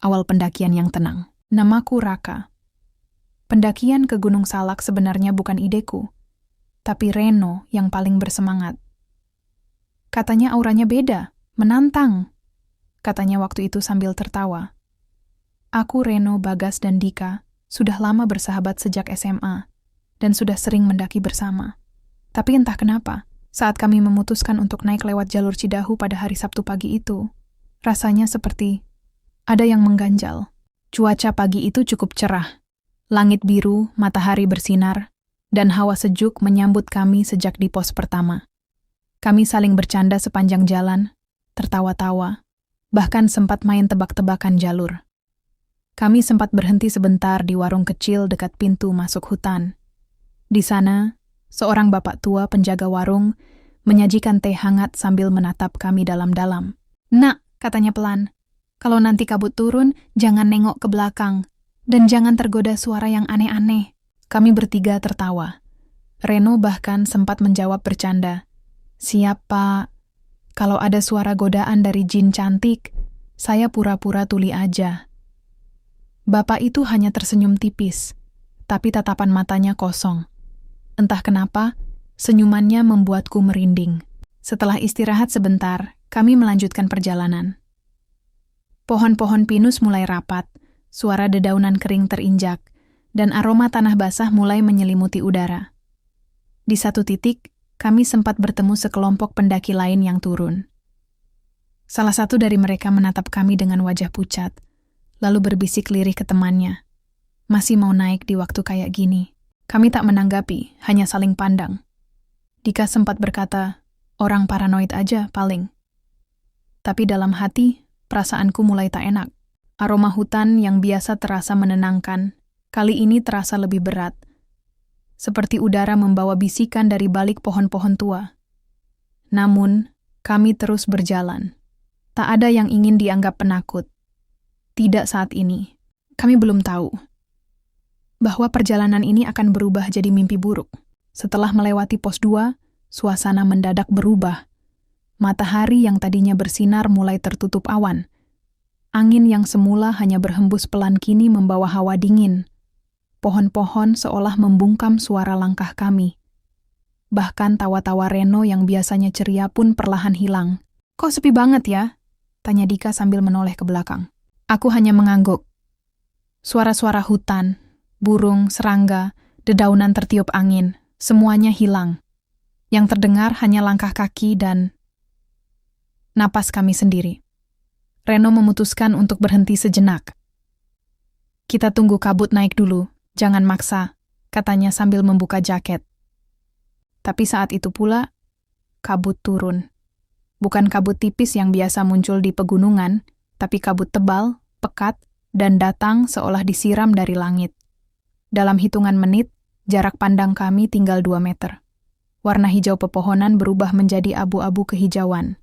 awal pendakian yang tenang. Namaku Raka. Pendakian ke Gunung Salak sebenarnya bukan ideku, tapi Reno yang paling bersemangat. Katanya auranya beda, menantang, katanya waktu itu sambil tertawa. Aku, Reno, Bagas, dan Dika sudah lama bersahabat sejak SMA dan sudah sering mendaki bersama. Tapi entah kenapa, saat kami memutuskan untuk naik lewat jalur Cidahu pada hari Sabtu pagi itu, rasanya seperti ada yang mengganjal. Cuaca pagi itu cukup cerah. Langit biru, matahari bersinar, dan hawa sejuk menyambut kami sejak di pos pertama. Kami saling bercanda sepanjang jalan, tertawa-tawa, bahkan sempat main tebak-tebakan jalur. Kami sempat berhenti sebentar di warung kecil dekat pintu masuk hutan. Di sana, seorang bapak tua penjaga warung menyajikan teh hangat sambil menatap kami dalam-dalam. "Nak," katanya pelan, "kalau nanti kabut turun, jangan nengok ke belakang. Dan jangan tergoda suara yang aneh-aneh." Kami bertiga tertawa. Reno bahkan sempat menjawab bercanda, "Siap, Pak. Kalau ada suara godaan dari jin cantik, saya pura-pura tuli aja." Bapak itu hanya tersenyum tipis, tapi tatapan matanya kosong. Entah kenapa, senyumannya membuatku merinding. Setelah istirahat sebentar, kami melanjutkan perjalanan. Pohon-pohon pinus mulai rapat, suara dedaunan kering terinjak, dan aroma tanah basah mulai menyelimuti udara. Di satu titik, kami sempat bertemu sekelompok pendaki lain yang turun. Salah satu dari mereka menatap kami dengan wajah pucat, lalu berbisik lirih ke temannya. "Masih mau naik di waktu kayak gini?" Kami tak menanggapi, hanya saling pandang. Dika sempat berkata, "Orang paranoid aja paling." Tapi dalam hati, perasaanku mulai tak enak. Aroma hutan yang biasa terasa menenangkan, kali ini terasa lebih berat. Seperti udara membawa bisikan dari balik pohon-pohon tua. Namun, kami terus berjalan. Tak ada yang ingin dianggap penakut. Tidak saat ini. Kami belum tahu bahwa perjalanan ini akan berubah jadi mimpi buruk. Setelah melewati pos 2, suasana mendadak berubah. Matahari yang tadinya bersinar mulai tertutup awan. Angin yang semula hanya berhembus pelan kini membawa hawa dingin. Pohon-pohon seolah membungkam suara langkah kami. Bahkan tawa-tawa Reno yang biasanya ceria pun perlahan hilang. "Kok sepi banget ya?" tanya Dika sambil menoleh ke belakang. Aku hanya mengangguk. Suara-suara hutan, burung, serangga, dedaunan tertiup angin, semuanya hilang. Yang terdengar hanya langkah kaki dan napas kami sendiri. Reno memutuskan untuk berhenti sejenak. "Kita tunggu kabut naik dulu, jangan maksa," katanya sambil membuka jaket. Tapi saat itu pula, kabut turun. Bukan kabut tipis yang biasa muncul di pegunungan, tapi kabut tebal, pekat, dan datang seolah disiram dari langit. Dalam hitungan menit, jarak pandang kami tinggal 2 meter. Warna hijau pepohonan berubah menjadi abu-abu kehijauan.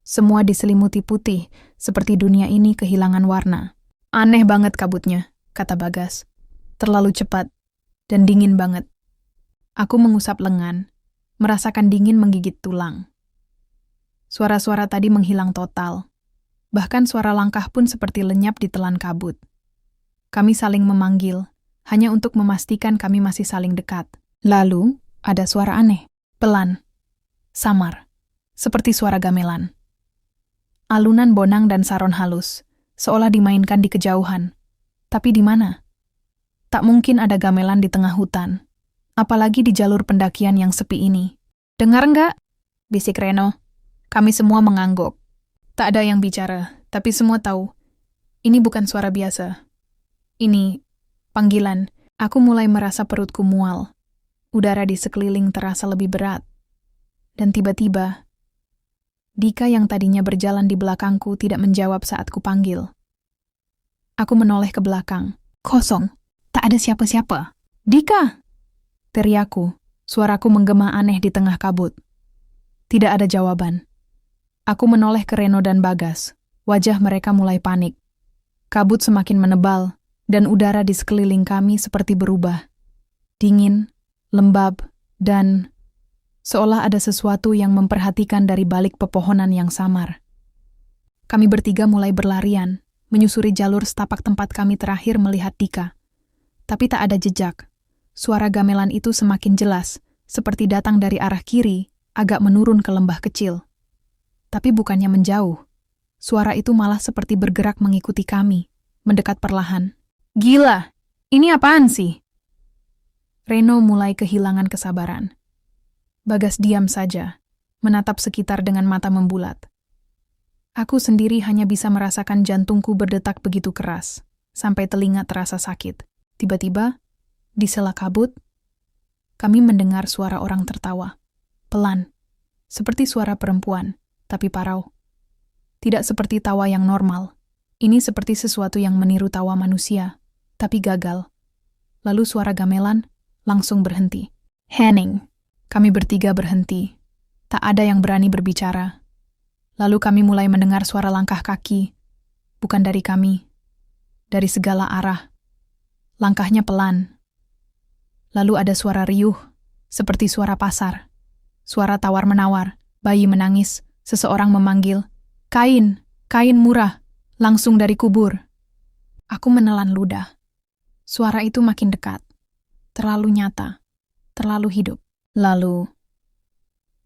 Semua diselimuti putih, seperti dunia ini kehilangan warna. "Aneh banget kabutnya," kata Bagas. "Terlalu cepat, dan dingin banget." Aku mengusap lengan, merasakan dingin menggigit tulang. Suara-suara tadi menghilang total. Bahkan suara langkah pun seperti lenyap di telan kabut. Kami saling memanggil, hanya untuk memastikan kami masih saling dekat. Lalu, ada suara aneh, pelan, samar, seperti suara gamelan. Alunan bonang dan saron halus, seolah dimainkan di kejauhan. Tapi di mana? Tak mungkin ada gamelan di tengah hutan, apalagi di jalur pendakian yang sepi ini. "Dengar nggak?" bisik Reno. Kami semua mengangguk. Tak ada yang bicara, tapi semua tahu. Ini bukan suara biasa. Ini panggilan. Aku mulai merasa perutku mual. Udara di sekeliling terasa lebih berat. Dan tiba-tiba, Dika yang tadinya berjalan di belakangku tidak menjawab saat kupanggil. Aku menoleh ke belakang. Kosong. Tak ada siapa-siapa. "Dika!" teriakku. Suaraku menggema aneh di tengah kabut. Tidak ada jawaban. Aku menoleh ke Reno dan Bagas. Wajah mereka mulai panik. Kabut semakin menebal, dan udara di sekeliling kami seperti berubah. Dingin, lembab, dan seolah ada sesuatu yang memperhatikan dari balik pepohonan yang samar. Kami bertiga mulai berlarian, menyusuri jalur setapak tempat kami terakhir melihat Dika. Tapi tak ada jejak. Suara gamelan itu semakin jelas, seperti datang dari arah kiri, agak menurun ke lembah kecil. Tapi bukannya menjauh. Suara itu malah seperti bergerak mengikuti kami, mendekat perlahan. Gila, ini apaan sih? Reno mulai kehilangan kesabaran. Bagas diam saja, menatap sekitar dengan mata membulat. Aku sendiri hanya bisa merasakan jantungku berdetak begitu keras, sampai telinga terasa sakit. Tiba-tiba, di sela kabut, kami mendengar suara orang tertawa. Pelan, seperti suara perempuan, tapi parau. Tidak seperti tawa yang normal. Ini seperti sesuatu yang meniru tawa manusia, tapi gagal. Lalu suara gamelan langsung berhenti. Henning, kami bertiga berhenti. Tak ada yang berani berbicara. Lalu kami mulai mendengar suara langkah kaki. Bukan dari kami. Dari segala arah. Langkahnya pelan. Lalu ada suara riuh, seperti suara pasar. Suara tawar-menawar, bayi menangis, seseorang memanggil, "Kain, kain murah, langsung dari kubur." Aku menelan ludah. Suara itu makin dekat. Terlalu nyata. Terlalu hidup. Lalu,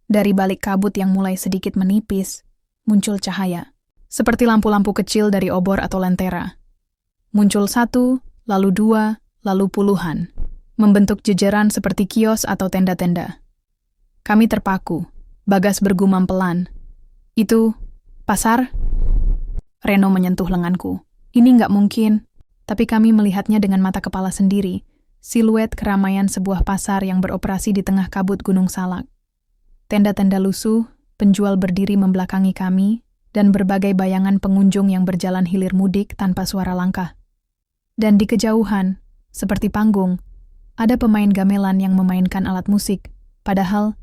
dari balik kabut yang mulai sedikit menipis, muncul cahaya. Seperti lampu-lampu kecil dari obor atau lentera. Muncul satu, lalu dua, lalu puluhan. Membentuk jejeran seperti kios atau tenda-tenda. Kami terpaku. Bagas bergumam pelan. "Itu, pasar?" Reno menyentuh lenganku. "Ini nggak mungkin." Tapi kami melihatnya dengan mata kepala sendiri. Siluet keramaian sebuah pasar yang beroperasi di tengah kabut Gunung Salak. Tenda-tenda lusuh, penjual berdiri membelakangi kami, dan berbagai bayangan pengunjung yang berjalan hilir mudik tanpa suara langkah. Dan di kejauhan, seperti panggung, ada pemain gamelan yang memainkan alat musik, padahal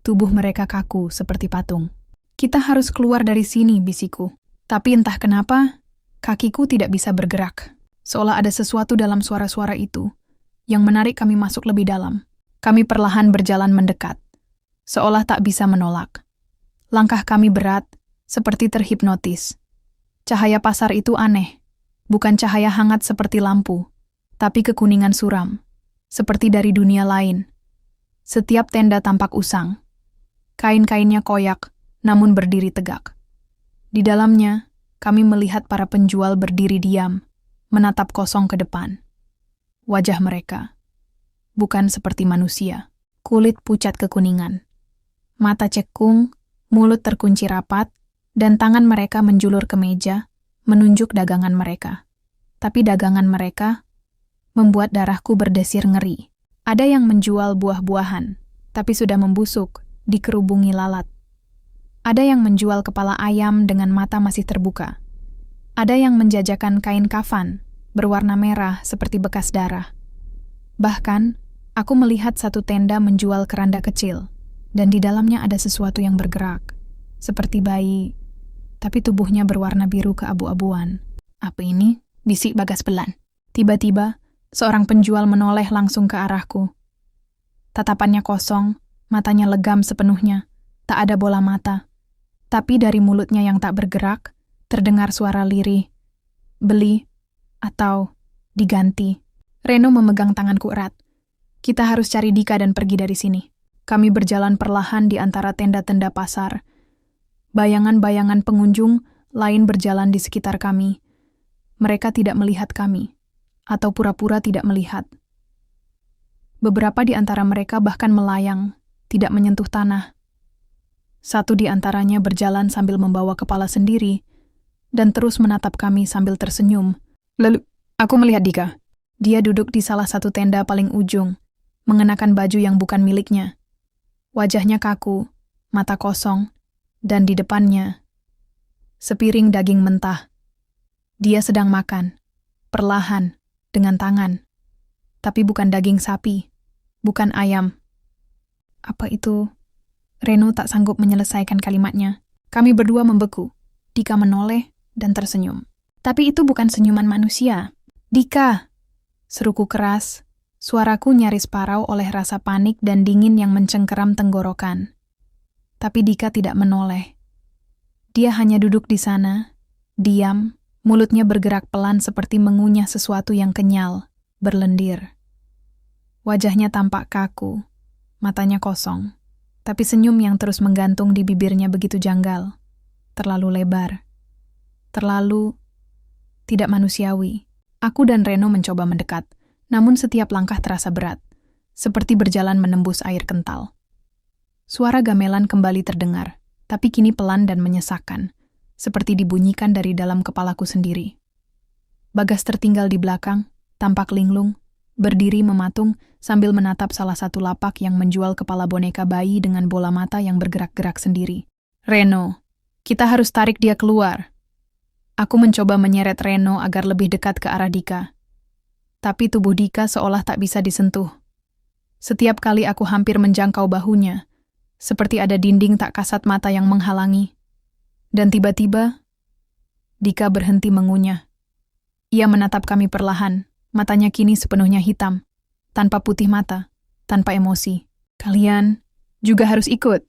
tubuh mereka kaku seperti patung. "Kita harus keluar dari sini," bisikku. Tapi entah kenapa, kakiku tidak bisa bergerak. Seolah ada sesuatu dalam suara-suara itu yang menarik kami masuk lebih dalam. Kami perlahan berjalan mendekat, seolah tak bisa menolak. Langkah kami berat, seperti terhipnotis. Cahaya pasar itu aneh, bukan cahaya hangat seperti lampu, tapi kekuningan suram, seperti dari dunia lain. Setiap tenda tampak usang. Kain-kainnya koyak, namun berdiri tegak. Di dalamnya, kami melihat para penjual berdiri diam, menatap kosong ke depan. Wajah mereka bukan seperti manusia. Kulit pucat kekuningan. Mata cekung, mulut terkunci rapat, dan tangan mereka menjulur ke meja, menunjuk dagangan mereka. Tapi dagangan mereka membuat darahku berdesir ngeri. Ada yang menjual buah-buahan, tapi sudah membusuk, dikerubungi lalat. Ada yang menjual kepala ayam dengan mata masih terbuka. Ada yang menjajakan kain kafan, berwarna merah seperti bekas darah. Bahkan, aku melihat satu tenda menjual keranda kecil, dan di dalamnya ada sesuatu yang bergerak, seperti bayi, tapi tubuhnya berwarna biru keabu-abuan. "Apa ini?" bisik Bagas pelan. Tiba-tiba, seorang penjual menoleh langsung ke arahku. Tatapannya kosong, matanya legam sepenuhnya, tak ada bola mata. Tapi dari mulutnya yang tak bergerak, terdengar suara lirih, "Beli," atau "diganti." Reno memegang tanganku erat. "Kita harus cari Dika dan pergi dari sini." Kami berjalan perlahan di antara tenda-tenda pasar. Bayangan-bayangan pengunjung lain berjalan di sekitar kami. Mereka tidak melihat kami, atau pura-pura tidak melihat. Beberapa di antara mereka bahkan melayang, tidak menyentuh tanah. Satu di antaranya berjalan sambil membawa kepala sendiri, dan terus menatap kami sambil tersenyum. Lalu, aku melihat Dika. Dia duduk di salah satu tenda paling ujung, mengenakan baju yang bukan miliknya. Wajahnya kaku, mata kosong, dan di depannya, sepiring daging mentah. Dia sedang makan, perlahan, dengan tangan. Tapi bukan daging sapi, bukan ayam. Apa itu? Reno tak sanggup menyelesaikan kalimatnya. Kami berdua membeku. Dika menoleh dan tersenyum. Tapi itu bukan senyuman manusia. "Dika!" Seruku keras, suaraku nyaris parau oleh rasa panik dan dingin yang mencengkeram tenggorokan. Tapi Dika tidak menoleh. Dia hanya duduk di sana, diam, Mulutnya bergerak pelan seperti mengunyah sesuatu yang kenyal, berlendir. Wajahnya tampak kaku, matanya kosong, tapi senyum yang terus menggantung di bibirnya begitu janggal, terlalu lebar, terlalu tidak manusiawi. Aku dan Reno mencoba mendekat, namun setiap langkah terasa berat, seperti berjalan menembus air kental. Suara gamelan kembali terdengar, tapi kini pelan dan menyesakkan, seperti dibunyikan dari dalam kepalaku sendiri. Bagas tertinggal di belakang, tampak linglung, berdiri mematung sambil menatap salah satu lapak yang menjual kepala boneka bayi dengan bola mata yang bergerak-gerak sendiri. Reno, kita harus tarik dia keluar. Aku mencoba menyeret Reno agar lebih dekat ke arah Dika. Tapi tubuh Dika seolah tak bisa disentuh. Setiap kali aku hampir menjangkau bahunya, seperti ada dinding tak kasat mata yang menghalangi. Dan tiba-tiba, Dika berhenti mengunyah. Ia menatap kami perlahan, matanya kini sepenuhnya hitam, tanpa putih mata, tanpa emosi. Kalian juga harus ikut,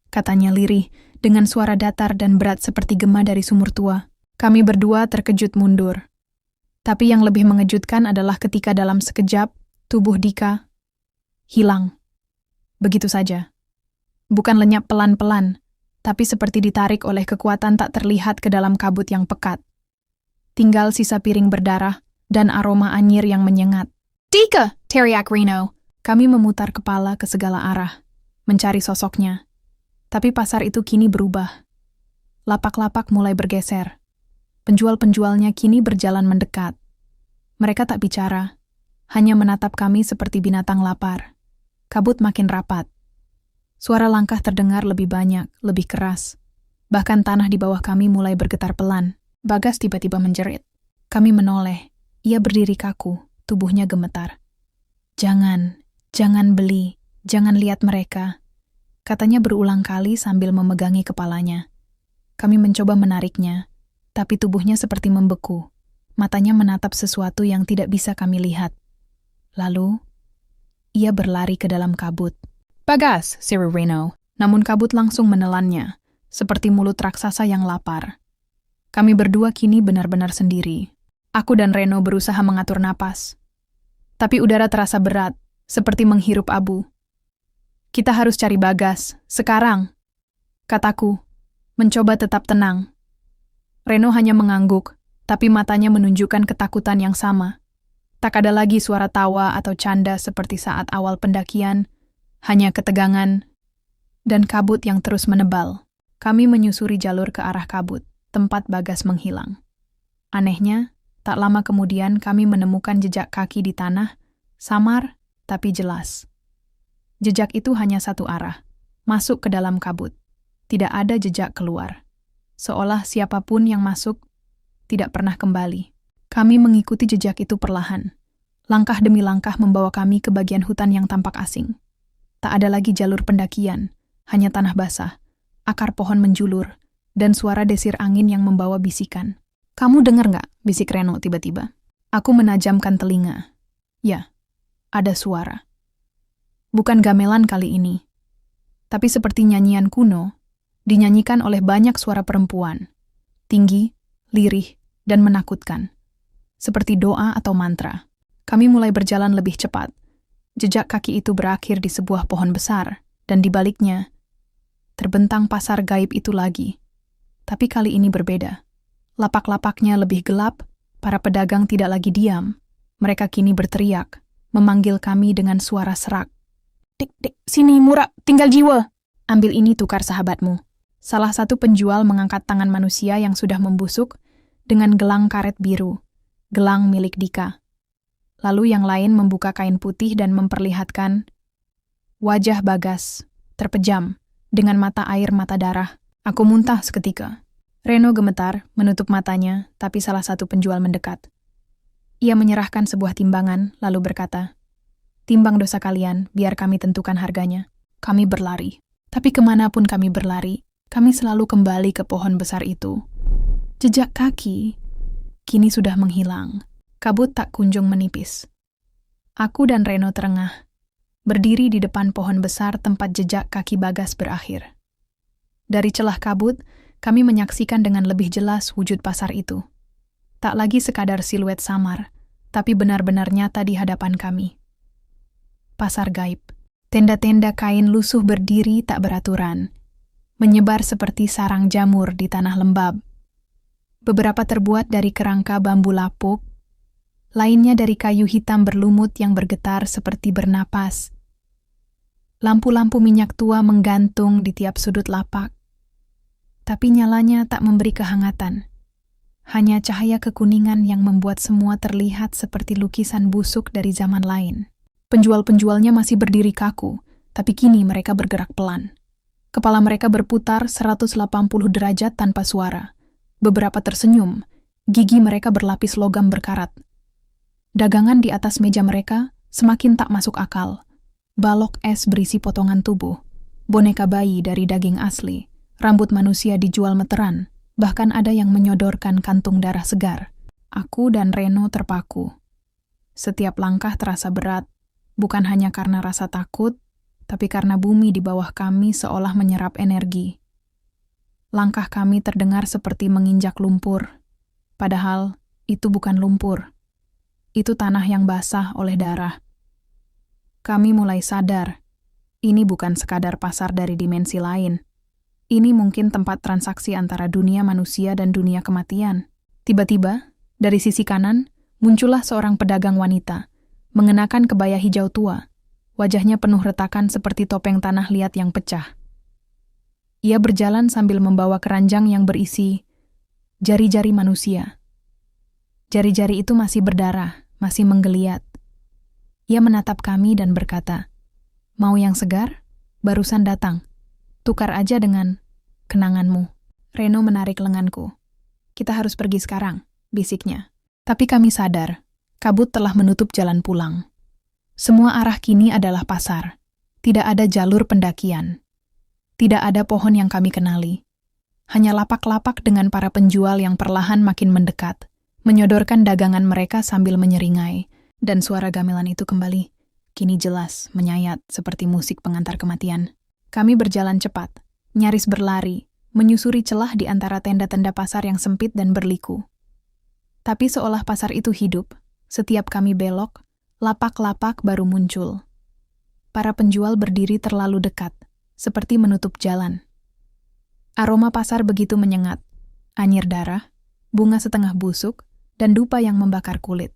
katanya lirih, dengan suara datar dan berat seperti gema dari sumur tua. Kami berdua terkejut mundur. Tapi yang lebih mengejutkan adalah ketika dalam sekejap, tubuh Dika hilang. Begitu saja. Bukan lenyap pelan-pelan, tapi seperti ditarik oleh kekuatan tak terlihat ke dalam kabut yang pekat. Tinggal sisa piring berdarah dan aroma anyir yang menyengat. Dika! Teriak Reno. Kami memutar kepala ke segala arah, mencari sosoknya. Tapi pasar itu kini berubah. Lapak-lapak mulai bergeser. Penjual-penjualnya kini berjalan mendekat. Mereka tak bicara, hanya menatap kami seperti binatang lapar. Kabut makin rapat. Suara langkah terdengar lebih banyak, lebih keras. Bahkan tanah di bawah kami mulai bergetar pelan. Bagas tiba-tiba menjerit. Kami menoleh. Ia berdiri kaku, tubuhnya gemetar. Jangan beli, jangan lihat mereka. Katanya berulang kali sambil memegangi kepalanya. Kami mencoba menariknya, tapi tubuhnya seperti membeku. Matanya menatap sesuatu yang tidak bisa kami lihat. Lalu, ia berlari ke dalam kabut. Bagas, seru Reno, namun kabut langsung menelannya, seperti mulut raksasa yang lapar. Kami berdua kini benar-benar sendiri. Aku dan Reno berusaha mengatur napas. Tapi udara terasa berat, seperti menghirup abu. Kita harus cari Bagas, sekarang, kataku, mencoba tetap tenang. Reno hanya mengangguk, tapi matanya menunjukkan ketakutan yang sama. Tak ada lagi suara tawa atau canda seperti saat awal pendakian, hanya ketegangan dan kabut yang terus menebal. Kami menyusuri jalur ke arah kabut, tempat Bagas menghilang. Anehnya, tak lama kemudian kami menemukan jejak kaki di tanah, samar tapi jelas. Jejak itu hanya satu arah, masuk ke dalam kabut. Tidak ada jejak keluar. Seolah siapapun yang masuk tidak pernah kembali. Kami mengikuti jejak itu perlahan. Langkah demi langkah membawa kami ke bagian hutan yang tampak asing. Tak ada lagi jalur pendakian, hanya tanah basah, akar pohon menjulur, dan suara desir angin yang membawa bisikan. Kamu dengar nggak? Bisik Reno tiba-tiba. Aku menajamkan telinga. Ya, ada suara. Bukan gamelan kali ini, tapi seperti nyanyian kuno, dinyanyikan oleh banyak suara perempuan. Tinggi, lirih, dan menakutkan. Seperti doa atau mantra. Kami mulai berjalan lebih cepat. Jejak kaki itu berakhir di sebuah pohon besar, dan di baliknya, terbentang pasar gaib itu lagi. Tapi kali ini berbeda. Lapak-lapaknya lebih gelap, para pedagang tidak lagi diam. Mereka kini berteriak, memanggil kami dengan suara serak. Dik, sini murah, tinggal jiwa. Ambil ini tukar sahabatmu. Salah satu penjual mengangkat tangan manusia yang sudah membusuk dengan gelang karet biru, gelang milik Dika. Lalu yang lain membuka kain putih dan memperlihatkan wajah Bagas, terpejam, dengan mata air mata darah. Aku muntah seketika. Reno gemetar, menutup matanya, tapi salah satu penjual mendekat. Ia menyerahkan sebuah timbangan, lalu berkata, "Timbang dosa kalian, biar kami tentukan harganya." Kami berlari. Tapi kemanapun kami berlari, kami selalu kembali ke pohon besar itu. Jejak kaki kini sudah menghilang. Kabut tak kunjung menipis. Aku dan Reno terengah, berdiri di depan pohon besar tempat jejak kaki Bagas berakhir. Dari celah kabut, kami menyaksikan dengan lebih jelas wujud pasar itu. Tak lagi sekadar siluet samar, tapi benar-benar nyata di hadapan kami. Pasar gaib. Tenda-tenda kain lusuh berdiri tak beraturan, menyebar seperti sarang jamur di tanah lembab. Beberapa terbuat dari kerangka bambu lapuk, lainnya dari kayu hitam berlumut yang bergetar seperti bernapas. Lampu-lampu minyak tua menggantung di tiap sudut lapak, tapi nyalanya tak memberi kehangatan. Hanya cahaya kekuningan yang membuat semua terlihat seperti lukisan busuk dari zaman lain. Penjual-penjualnya masih berdiri kaku, tapi kini mereka bergerak pelan. Kepala mereka berputar 180 derajat tanpa suara. Beberapa tersenyum, gigi mereka berlapis logam berkarat. Dagangan di atas meja mereka semakin tak masuk akal. Balok es berisi potongan tubuh, boneka bayi dari daging asli, rambut manusia dijual meteran, bahkan ada yang menyodorkan kantung darah segar. Aku dan Reno terpaku. Setiap langkah terasa berat, bukan hanya karena rasa takut, tapi karena bumi di bawah kami seolah menyerap energi. Langkah kami terdengar seperti menginjak lumpur, padahal itu bukan lumpur. Itu tanah yang basah oleh darah. Kami mulai sadar, ini bukan sekadar pasar dari dimensi lain. Ini mungkin tempat transaksi antara dunia manusia dan dunia kematian. Tiba-tiba, dari sisi kanan, muncullah seorang pedagang wanita, mengenakan kebaya hijau tua. Wajahnya penuh retakan seperti topeng tanah liat yang pecah. Ia berjalan sambil membawa keranjang yang berisi jari-jari manusia. Jari-jari itu masih berdarah, masih menggeliat. Ia menatap kami dan berkata, "Mau yang segar? Barusan datang. Tukar aja dengan kenanganmu." Reno menarik lenganku. "Kita harus pergi sekarang," bisiknya. Tapi kami sadar, kabut telah menutup jalan pulang. Semua arah kini adalah pasar. Tidak ada jalur pendakian. Tidak ada pohon yang kami kenali. Hanya lapak-lapak dengan para penjual yang perlahan makin mendekat, menyodorkan dagangan mereka sambil menyeringai. Dan suara gamelan itu kembali, kini jelas, menyayat seperti musik pengantar kematian. Kami berjalan cepat, nyaris berlari, menyusuri celah di antara tenda-tenda pasar yang sempit dan berliku. Tapi seolah pasar itu hidup, setiap kami belok, lapak-lapak baru muncul. Para penjual berdiri terlalu dekat, seperti menutup jalan. Aroma pasar begitu menyengat, anyir darah, bunga setengah busuk, dan dupa yang membakar kulit.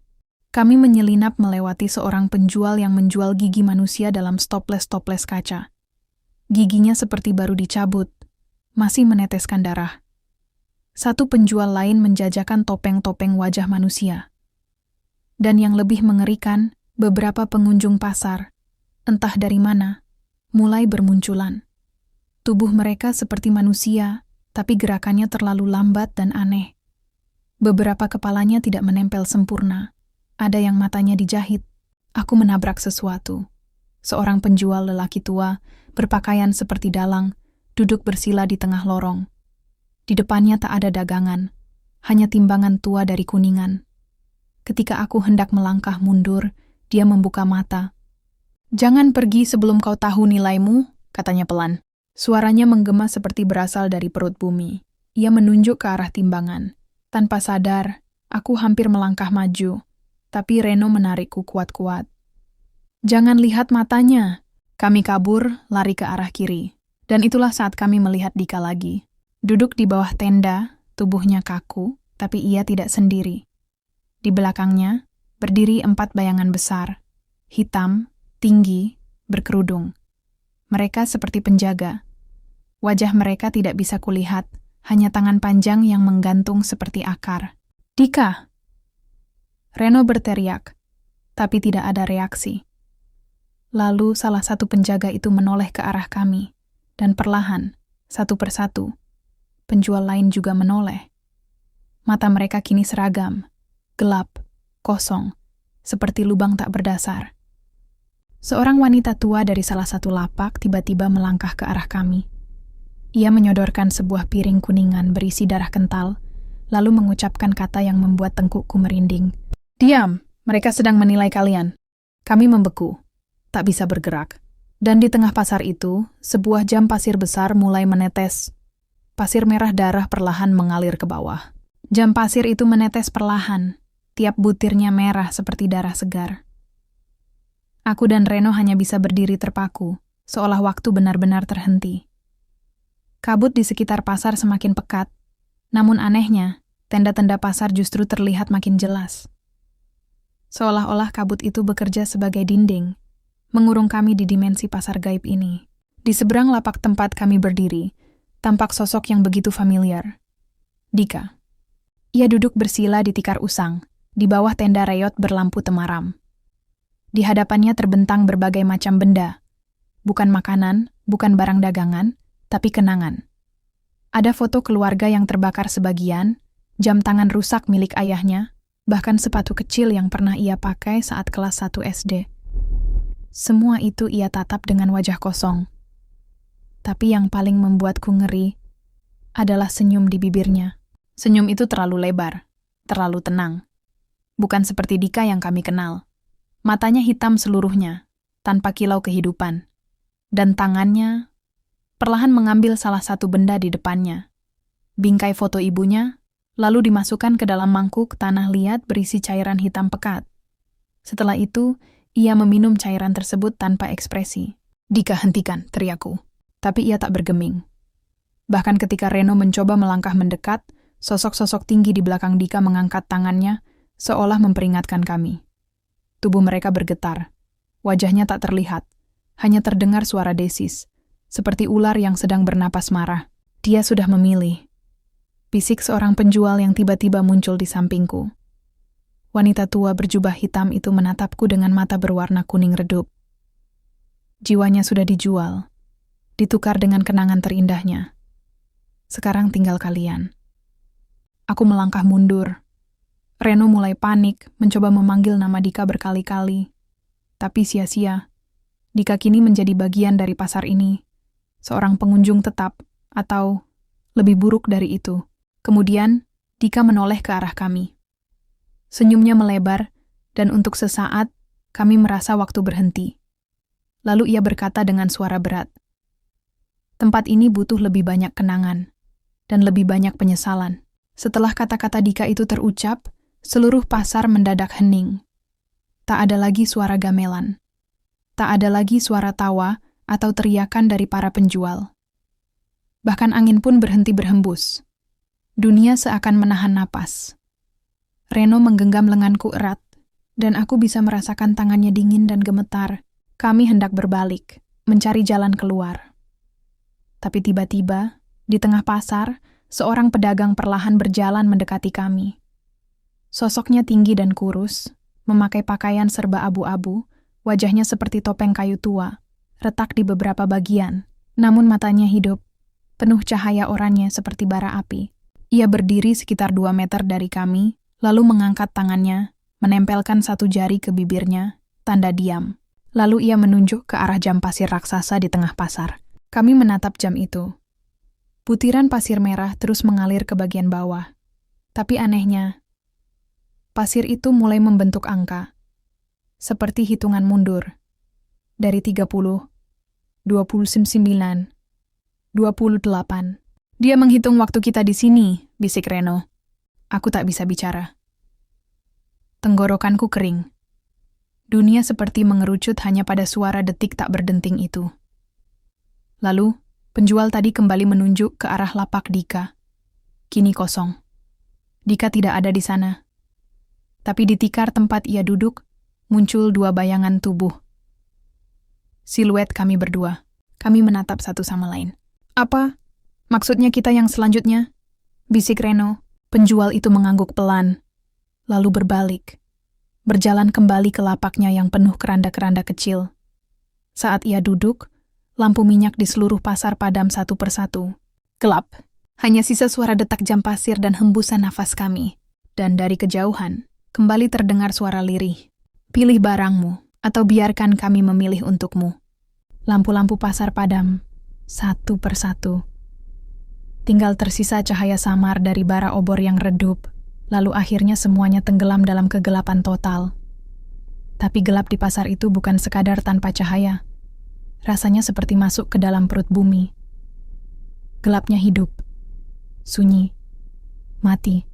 Kami menyelinap melewati seorang penjual yang menjual gigi manusia dalam stoples-toples kaca. Giginya seperti baru dicabut, masih meneteskan darah. Satu penjual lain menjajakan topeng-topeng wajah manusia. Dan yang lebih mengerikan, beberapa pengunjung pasar, entah dari mana, mulai bermunculan. Tubuh mereka seperti manusia, tapi gerakannya terlalu lambat dan aneh. Beberapa kepalanya tidak menempel sempurna. Ada yang matanya dijahit. Aku menabrak sesuatu. Seorang penjual lelaki tua, berpakaian seperti dalang, duduk bersila di tengah lorong. Di depannya tak ada dagangan, hanya timbangan tua dari kuningan. Ketika aku hendak melangkah mundur, dia membuka mata. "Jangan pergi sebelum kau tahu nilaimu," katanya pelan. Suaranya menggema seperti berasal dari perut bumi. Ia menunjuk ke arah timbangan. Tanpa sadar, aku hampir melangkah maju, tapi Reno menarikku kuat-kuat. "Jangan lihat matanya." Kami kabur, lari ke arah kiri. Dan itulah saat kami melihat Dika lagi. Duduk di bawah tenda, tubuhnya kaku, tapi ia tidak sendiri. Di belakangnya, berdiri 4 bayangan besar, hitam, tinggi, berkerudung. Mereka seperti penjaga. Wajah mereka tidak bisa kulihat, hanya tangan panjang yang menggantung seperti akar. "Dika!" Reno berteriak, tapi tidak ada reaksi. Lalu salah satu penjaga itu menoleh ke arah kami, dan perlahan, satu persatu, penjual lain juga menoleh. Mata mereka kini seragam, gelap, kosong, seperti lubang tak berdasar. Seorang wanita tua dari salah satu lapak tiba-tiba melangkah ke arah kami. Ia menyodorkan sebuah piring kuningan berisi darah kental, lalu mengucapkan kata yang membuat tengkukku merinding. "Diam, mereka sedang menilai kalian." Kami membeku, tak bisa bergerak. Dan di tengah pasar itu, sebuah jam pasir besar mulai menetes. Pasir merah darah perlahan mengalir ke bawah. Jam pasir itu menetes perlahan, tiap butirnya merah seperti darah segar. Aku dan Reno hanya bisa berdiri terpaku, seolah waktu benar-benar terhenti. Kabut di sekitar pasar semakin pekat, namun anehnya, tenda-tenda pasar justru terlihat makin jelas. Seolah-olah kabut itu bekerja sebagai dinding, mengurung kami di dimensi pasar gaib ini. Di seberang lapak tempat kami berdiri, tampak sosok yang begitu familiar. Dika. Ia duduk bersila di tikar usang, di bawah tenda reot berlampu temaram. Di hadapannya terbentang berbagai macam benda. Bukan makanan, bukan barang dagangan, tapi kenangan. Ada foto keluarga yang terbakar sebagian, jam tangan rusak milik ayahnya, bahkan sepatu kecil yang pernah ia pakai saat kelas 1 SD. Semua itu ia tatap dengan wajah kosong. Tapi yang paling membuatku ngeri adalah senyum di bibirnya. Senyum itu terlalu lebar, terlalu tenang. Bukan seperti Dika yang kami kenal. Matanya hitam seluruhnya, tanpa kilau kehidupan. Dan tangannya perlahan mengambil salah satu benda di depannya. Bingkai foto ibunya, lalu dimasukkan ke dalam mangkuk tanah liat berisi cairan hitam pekat. Setelah itu, ia meminum cairan tersebut tanpa ekspresi. Dika, hentikan, teriakku. Tapi ia tak bergeming. Bahkan ketika Reno mencoba melangkah mendekat, sosok-sosok tinggi di belakang Dika mengangkat tangannya, seolah memperingatkan kami. Tubuh mereka bergetar. Wajahnya tak terlihat, hanya terdengar suara desis, seperti ular yang sedang bernapas marah. Dia sudah memilih. Bisik seorang penjual yang tiba-tiba muncul di sampingku. Wanita tua berjubah hitam itu menatapku dengan mata berwarna kuning redup. Jiwanya sudah dijual, ditukar dengan kenangan terindahnya. Sekarang tinggal kalian. Aku melangkah mundur. Reno mulai panik, mencoba memanggil nama Dika berkali-kali. Tapi sia-sia. Dika kini menjadi bagian dari pasar ini. Seorang pengunjung tetap, atau lebih buruk dari itu. Kemudian, Dika menoleh ke arah kami. Senyumnya melebar, dan untuk sesaat, kami merasa waktu berhenti. Lalu ia berkata dengan suara berat, "Tempat ini butuh lebih banyak kenangan, dan lebih banyak penyesalan." Setelah kata-kata Dika itu terucap, seluruh pasar mendadak hening. Tak ada lagi suara gamelan. Tak ada lagi suara tawa atau teriakan dari para penjual. Bahkan angin pun berhenti berhembus. Dunia seakan menahan napas. Reno menggenggam lenganku erat, dan aku bisa merasakan tangannya dingin dan gemetar. Kami hendak berbalik, mencari jalan keluar. Tapi tiba-tiba, di tengah pasar, seorang pedagang perlahan berjalan mendekati kami. Sosoknya tinggi dan kurus, memakai pakaian serba abu-abu, wajahnya seperti topeng kayu tua, retak di beberapa bagian, namun matanya hidup, penuh cahaya oranye seperti bara api. Ia berdiri sekitar 2 meter dari kami, lalu mengangkat tangannya, menempelkan satu jari ke bibirnya, tanda diam. Lalu ia menunjuk ke arah jam pasir raksasa di tengah pasar. Kami menatap jam itu. Butiran pasir merah terus mengalir ke bagian bawah. Tapi anehnya, pasir itu mulai membentuk angka. Seperti hitungan mundur. Dari 30, 29, 28. Dia menghitung waktu kita di sini, bisik Reno. Aku tak bisa bicara. Tenggorokanku kering. Dunia seperti mengerucut hanya pada suara detik tak berdenting itu. Lalu, penjual tadi kembali menunjuk ke arah lapak Dika. Kini kosong. Dika tidak ada di sana. Tapi di tikar tempat ia duduk, muncul 2 bayangan tubuh. Siluet kami berdua. Kami menatap satu sama lain. Apa? Maksudnya kita yang selanjutnya? Bisik Reno. Penjual itu mengangguk pelan, lalu berbalik. Berjalan kembali ke lapaknya yang penuh keranda-keranda kecil. Saat ia duduk, lampu minyak di seluruh pasar padam satu persatu. Gelap. Hanya sisa suara detak jam pasir dan hembusan nafas kami. Dan dari kejauhan, kembali terdengar suara lirih. Pilih barangmu, atau biarkan kami memilih untukmu. Lampu-lampu pasar padam, satu persatu. Tinggal tersisa cahaya samar dari bara obor yang redup, lalu akhirnya semuanya tenggelam dalam kegelapan total. Tapi gelap di pasar itu bukan sekadar tanpa cahaya. Rasanya seperti masuk ke dalam perut bumi. Gelapnya hidup, sunyi, mati.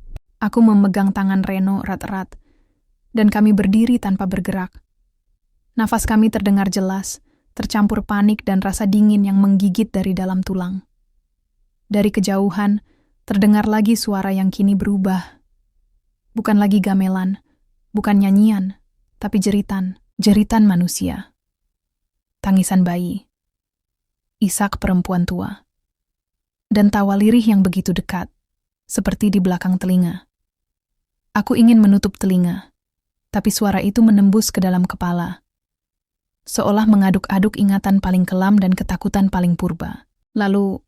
Aku memegang tangan Reno erat-erat, dan kami berdiri tanpa bergerak. Nafas kami terdengar jelas, tercampur panik dan rasa dingin yang menggigit dari dalam tulang. Dari kejauhan, terdengar lagi suara yang kini berubah. Bukan lagi gamelan, bukan nyanyian, tapi jeritan manusia. Tangisan bayi, isak perempuan tua, dan tawa lirih yang begitu dekat, seperti di belakang telinga. Aku ingin menutup telinga, tapi suara itu menembus ke dalam kepala, seolah mengaduk-aduk ingatan paling kelam dan ketakutan paling purba. Lalu,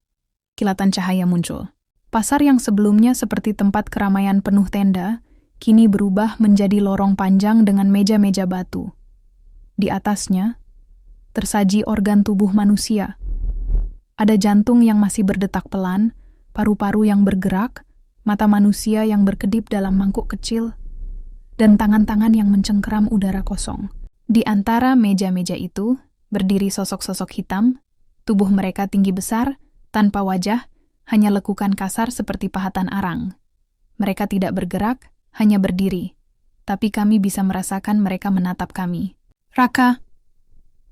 kilatan cahaya muncul. Pasar yang sebelumnya seperti tempat keramaian penuh tenda, kini berubah menjadi lorong panjang dengan meja-meja batu. Di atasnya, tersaji organ tubuh manusia. Ada jantung yang masih berdetak pelan, paru-paru yang bergerak, mata manusia yang berkedip dalam mangkuk kecil, dan tangan-tangan yang mencengkeram udara kosong. Di antara meja-meja itu, berdiri sosok-sosok hitam, tubuh mereka tinggi besar, tanpa wajah, hanya lekukan kasar seperti pahatan arang. Mereka tidak bergerak, hanya berdiri. Tapi kami bisa merasakan mereka menatap kami. "Raka!"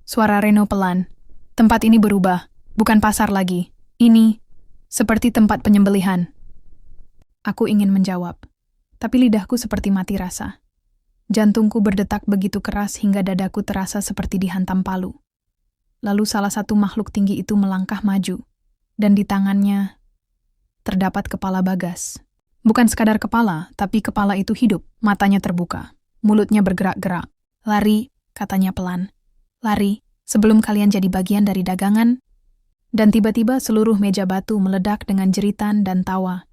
Suara Reno pelan. "Tempat ini berubah. Bukan pasar lagi. Ini seperti tempat penyembelihan." Aku ingin menjawab, tapi lidahku seperti mati rasa. Jantungku berdetak begitu keras hingga dadaku terasa seperti dihantam palu. Lalu salah satu makhluk tinggi itu melangkah maju, dan di tangannya terdapat kepala Bagas. Bukan sekadar kepala, tapi kepala itu hidup, matanya terbuka, mulutnya bergerak-gerak. "Lari," katanya pelan. "Lari, sebelum kalian jadi bagian dari dagangan." Dan tiba-tiba seluruh meja batu meledak dengan jeritan dan tawa.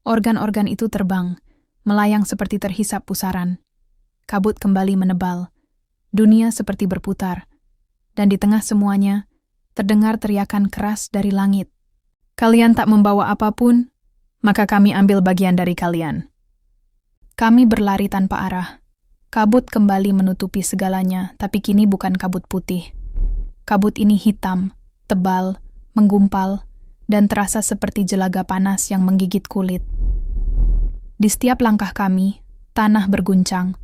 Organ-organ itu terbang, melayang seperti terhisap pusaran. Kabut kembali menebal. Dunia seperti berputar. Dan di tengah semuanya, terdengar teriakan keras dari langit. "Kalian tak membawa apapun, maka kami ambil bagian dari kalian." Kami berlari tanpa arah. Kabut kembali menutupi segalanya, tapi kini bukan kabut putih. Kabut ini hitam, tebal, menggumpal, dan terasa seperti jelaga panas yang menggigit kulit. Di setiap langkah kami, tanah berguncang,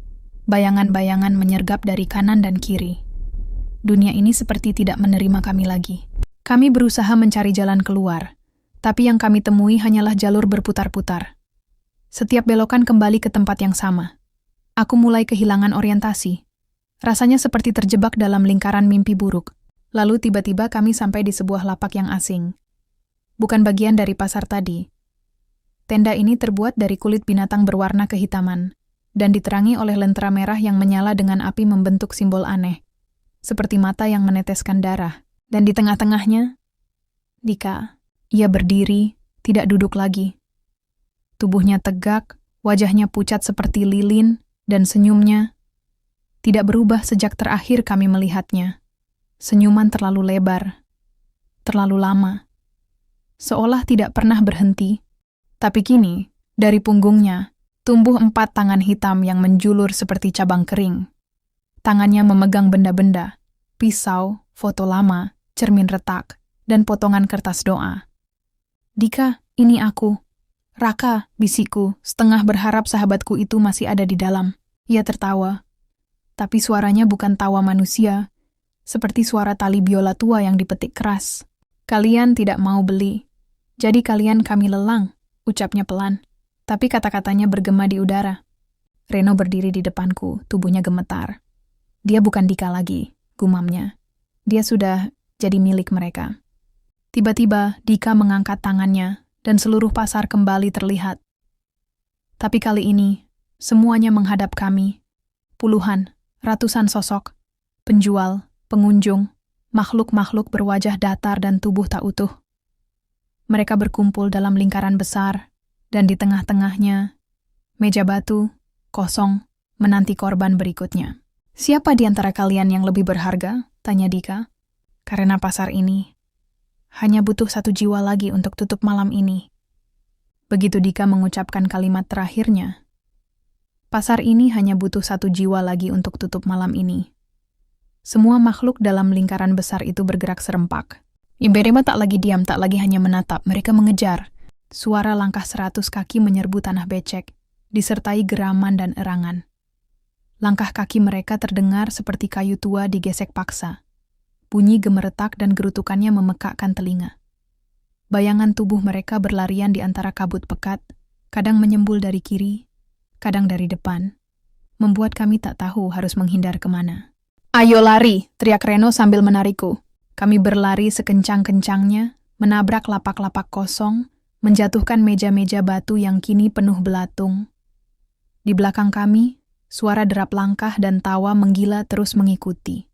bayangan-bayangan menyergap dari kanan dan kiri. Dunia ini seperti tidak menerima kami lagi. Kami berusaha mencari jalan keluar, tapi yang kami temui hanyalah jalur berputar-putar. Setiap belokan kembali ke tempat yang sama. Aku mulai kehilangan orientasi. Rasanya seperti terjebak dalam lingkaran mimpi buruk. Lalu tiba-tiba kami sampai di sebuah lapak yang asing. Bukan bagian dari pasar tadi. Tenda ini terbuat dari kulit binatang berwarna kehitaman, dan diterangi oleh lentera merah yang menyala dengan api membentuk simbol aneh, seperti mata yang meneteskan darah. Dan di tengah-tengahnya, Dika. Ia berdiri, tidak duduk lagi. Tubuhnya tegak, wajahnya pucat seperti lilin, dan senyumnya tidak berubah sejak terakhir kami melihatnya. Senyuman terlalu lebar, terlalu lama, seolah tidak pernah berhenti. Tapi kini, dari punggungnya, tumbuh 4 tangan hitam yang menjulur seperti cabang kering. Tangannya memegang benda-benda, pisau, foto lama, cermin retak, dan potongan kertas doa. "Dika, ini aku." "Raka," bisikku, setengah berharap sahabatku itu masih ada di dalam. Ia tertawa, tapi suaranya bukan tawa manusia, seperti suara tali biola tua yang dipetik keras. "Kalian tidak mau beli, jadi kalian kami lelang," ucapnya pelan, tapi kata-katanya bergema di udara. Reno berdiri di depanku, tubuhnya gemetar. "Dia bukan Dika lagi," gumamnya. "Dia sudah jadi milik mereka." Tiba-tiba Dika mengangkat tangannya, dan seluruh pasar kembali terlihat. Tapi kali ini, semuanya menghadap kami. Puluhan, ratusan sosok, penjual, pengunjung, makhluk-makhluk berwajah datar dan tubuh tak utuh. Mereka berkumpul dalam lingkaran besar, dan di tengah-tengahnya, meja batu, kosong, menanti korban berikutnya. "Siapa di antara kalian yang lebih berharga?" tanya Dika. "Karena pasar ini hanya butuh 1 jiwa lagi untuk tutup malam ini." Begitu Dika mengucapkan kalimat terakhirnya, pasar ini hanya butuh 1 jiwa lagi untuk tutup malam ini. Semua makhluk dalam lingkaran besar itu bergerak serempak. Iberema tak lagi diam, tak lagi hanya menatap, mereka mengejar. Suara langkah 100 kaki menyerbu tanah becek. disertai geraman dan erangan. Langkah kaki mereka terdengar seperti kayu tua digesek paksa. Bunyi gemeretak dan gerutukannya memekakkan telinga. Bayangan tubuh mereka berlarian di antara kabut pekat, kadang menyembul dari kiri, kadang dari depan, membuat kami tak tahu harus menghindar kemana. "Ayo lari!" teriak Reno sambil menarikku. Kami berlari sekencang-kencangnya, menabrak lapak-lapak kosong, menjatuhkan meja-meja batu yang kini penuh belatung. Di belakang kami, suara derap langkah dan tawa menggila terus mengikuti.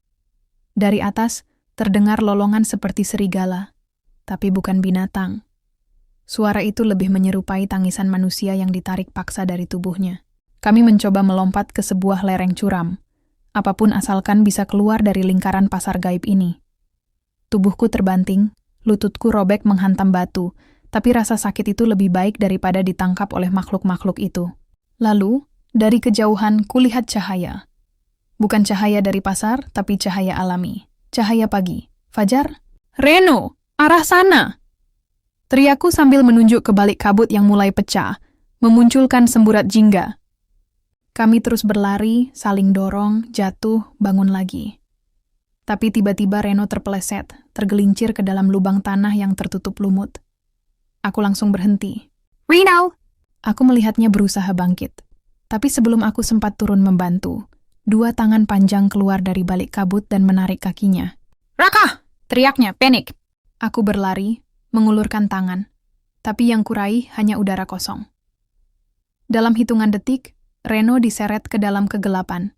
Dari atas, terdengar lolongan seperti serigala, tapi bukan binatang. Suara itu lebih menyerupai tangisan manusia yang ditarik paksa dari tubuhnya. Kami mencoba melompat ke sebuah lereng curam, apapun asalkan bisa keluar dari lingkaran pasar gaib ini. Tubuhku terbanting, lututku robek menghantam batu, tapi rasa sakit itu lebih baik daripada ditangkap oleh makhluk-makhluk itu. Lalu, dari kejauhan kulihat cahaya. Bukan cahaya dari pasar, tapi cahaya alami. Cahaya pagi. Fajar? "Reno, arah sana!" Teriakku sambil menunjuk ke balik kabut yang mulai pecah, memunculkan semburat jingga. Kami terus berlari, saling dorong, jatuh, bangun lagi. Tapi tiba-tiba Reno terpeleset, tergelincir ke dalam lubang tanah yang tertutup lumut. Aku langsung berhenti. "Reno!" Aku melihatnya berusaha bangkit. Tapi sebelum aku sempat turun membantu, dua tangan panjang keluar dari balik kabut dan menarik kakinya. "Raka!" teriaknya, panik. Aku berlari, mengulurkan tangan, tapi yang kuraih hanya udara kosong. Dalam hitungan detik, Reno diseret ke dalam kegelapan.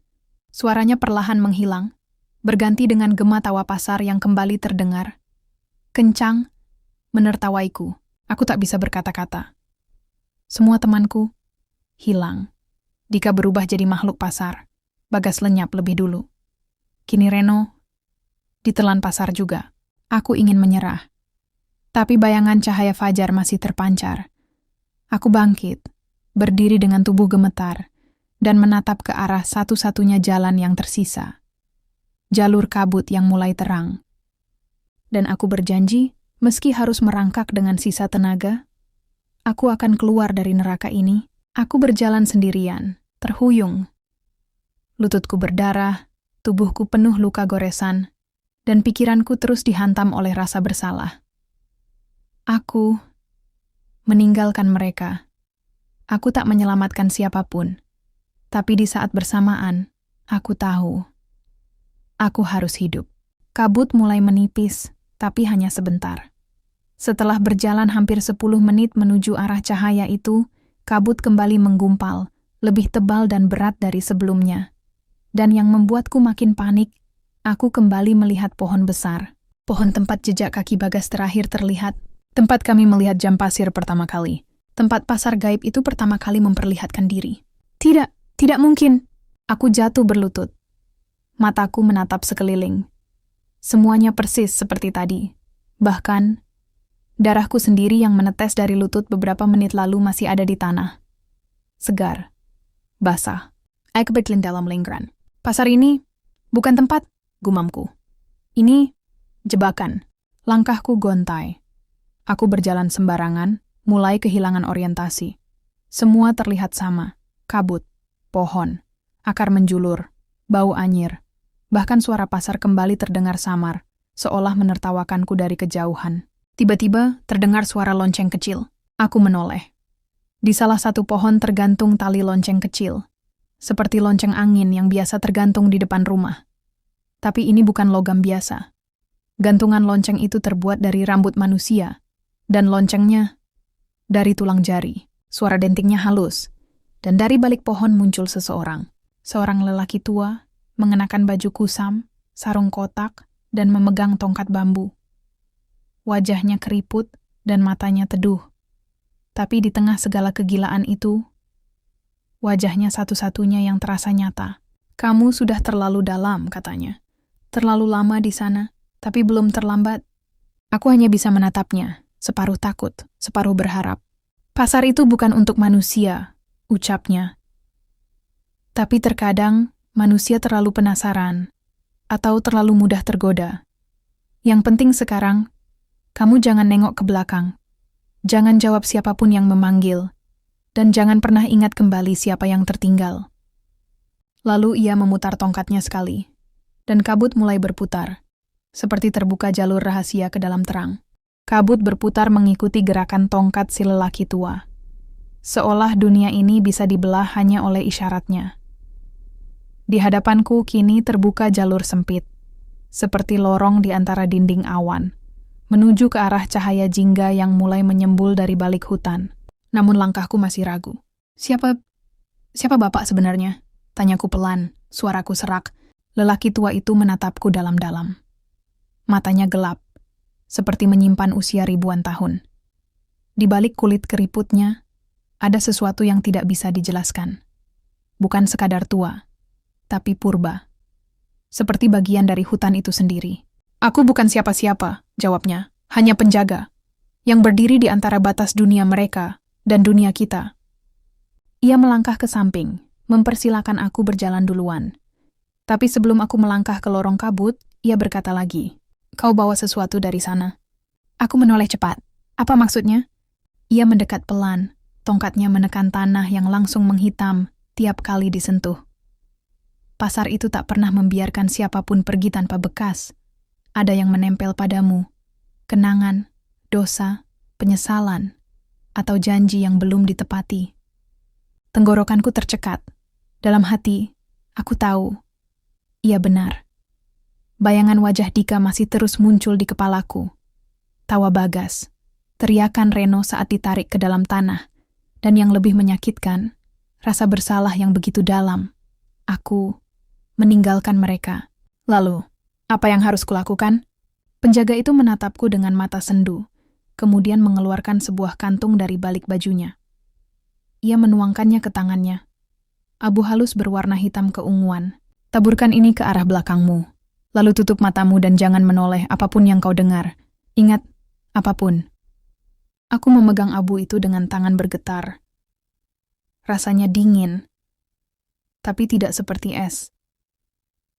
Suaranya perlahan menghilang, berganti dengan gema tawa pasar yang kembali terdengar. Kencang, menertawaiku. Aku tak bisa berkata-kata. Semua temanku hilang. Dika berubah jadi makhluk pasar. Bagas lenyap lebih dulu. Kini Reno ditelan pasar juga. Aku ingin menyerah. Tapi bayangan cahaya fajar masih terpancar. Aku bangkit, berdiri dengan tubuh gemetar, dan menatap ke arah satu-satunya jalan yang tersisa. Jalur kabut yang mulai terang. Dan aku berjanji, meski harus merangkak dengan sisa tenaga, aku akan keluar dari neraka ini. Aku berjalan sendirian, terhuyung. Lututku berdarah, tubuhku penuh luka goresan, dan pikiranku terus dihantam oleh rasa bersalah. Aku meninggalkan mereka. Aku tak menyelamatkan siapapun. Tapi di saat bersamaan, aku tahu. Aku harus hidup. Kabut mulai menipis, tapi hanya sebentar. Setelah berjalan hampir 10 menit menuju arah cahaya itu, kabut kembali menggumpal, lebih tebal dan berat dari sebelumnya. Dan yang membuatku makin panik, aku kembali melihat pohon besar. Pohon tempat jejak kaki Bagas terakhir terlihat. Tempat kami melihat jam pasir pertama kali. Tempat pasar gaib itu pertama kali memperlihatkan diri. Tidak mungkin. Aku jatuh berlutut. Mataku menatap sekeliling. Semuanya persis seperti tadi. Bahkan, darahku sendiri yang menetes dari lutut beberapa menit lalu masih ada di tanah. Segar. Basah. Aku berjalan dalam lingkaran. Pasar ini bukan tempat, gumamku. Ini jebakan. Langkahku gontai. Aku berjalan sembarangan, mulai kehilangan orientasi. Semua terlihat sama. Kabut, pohon, akar menjulur, bau anyir. Bahkan suara pasar kembali terdengar samar, seolah menertawakanku dari kejauhan. Tiba-tiba terdengar suara lonceng kecil. Aku menoleh. Di salah satu pohon tergantung tali lonceng kecil, seperti lonceng angin yang biasa tergantung di depan rumah. Tapi ini bukan logam biasa. Gantungan lonceng itu terbuat dari rambut manusia, dan loncengnya dari tulang jari. Suara dentingnya halus, dan dari balik pohon muncul seseorang. Seorang lelaki tua, mengenakan baju kusam, sarung kotak, dan memegang tongkat bambu. Wajahnya keriput dan matanya teduh. Tapi di tengah segala kegilaan itu, wajahnya satu-satunya yang terasa nyata. "Kamu sudah terlalu dalam," katanya. "Terlalu lama di sana, tapi belum terlambat." Aku hanya bisa menatapnya, separuh takut, separuh berharap. "Pasar itu bukan untuk manusia," ucapnya. Tapi terkadang manusia terlalu penasaran atau terlalu mudah tergoda. Yang penting sekarang, kamu jangan nengok ke belakang. Jangan jawab siapapun yang memanggil. dan jangan pernah ingat kembali siapa yang tertinggal. Lalu ia memutar tongkatnya sekali, dan kabut mulai berputar, seperti terbuka jalur rahasia ke dalam terang. Kabut berputar mengikuti gerakan tongkat si lelaki tua, seolah dunia ini bisa dibelah hanya oleh isyaratnya. Di hadapanku kini terbuka jalur sempit, seperti lorong di antara dinding awan, menuju ke arah cahaya jingga yang mulai menyembul dari balik hutan. Namun langkahku masih ragu. Siapa bapak sebenarnya? Tanyaku pelan, suaraku serak. Lelaki tua itu menatapku dalam-dalam. Matanya gelap, seperti menyimpan usia ribuan tahun. Di balik kulit keriputnya, ada sesuatu yang tidak bisa dijelaskan. Bukan sekadar tua, tapi purba. Seperti bagian dari hutan itu sendiri. Aku bukan siapa-siapa, jawabnya. Hanya penjaga, yang berdiri di antara batas dunia mereka dan dunia kita. Ia melangkah ke samping, mempersilakan aku berjalan duluan. Tapi sebelum aku melangkah ke lorong kabut, ia berkata lagi, "Kau bawa sesuatu dari sana." Aku menoleh cepat. Apa maksudnya? Ia mendekat pelan, tongkatnya menekan tanah yang langsung menghitam tiap kali disentuh. Pasar itu tak pernah membiarkan siapapun pergi tanpa bekas. Ada yang menempel padamu, kenangan, dosa, penyesalan, atau janji yang belum ditepati. Tenggorokanku tercekat. Dalam hati, aku tahu, ia benar. Bayangan wajah Dika masih terus muncul di kepalaku. Tawa Bagas, teriakan Reno saat ditarik ke dalam tanah, dan yang lebih menyakitkan, rasa bersalah yang begitu dalam. Aku meninggalkan mereka. Lalu, apa yang harus kulakukan? Penjaga itu menatapku dengan mata sendu, kemudian mengeluarkan sebuah kantung dari balik bajunya. Ia menuangkannya ke tangannya. Abu halus berwarna hitam keunguan. Taburkan ini ke arah belakangmu. Lalu tutup matamu dan jangan menoleh apapun yang kau dengar. Ingat, apapun. Aku memegang abu itu dengan tangan bergetar. Rasanya dingin, tapi tidak seperti es.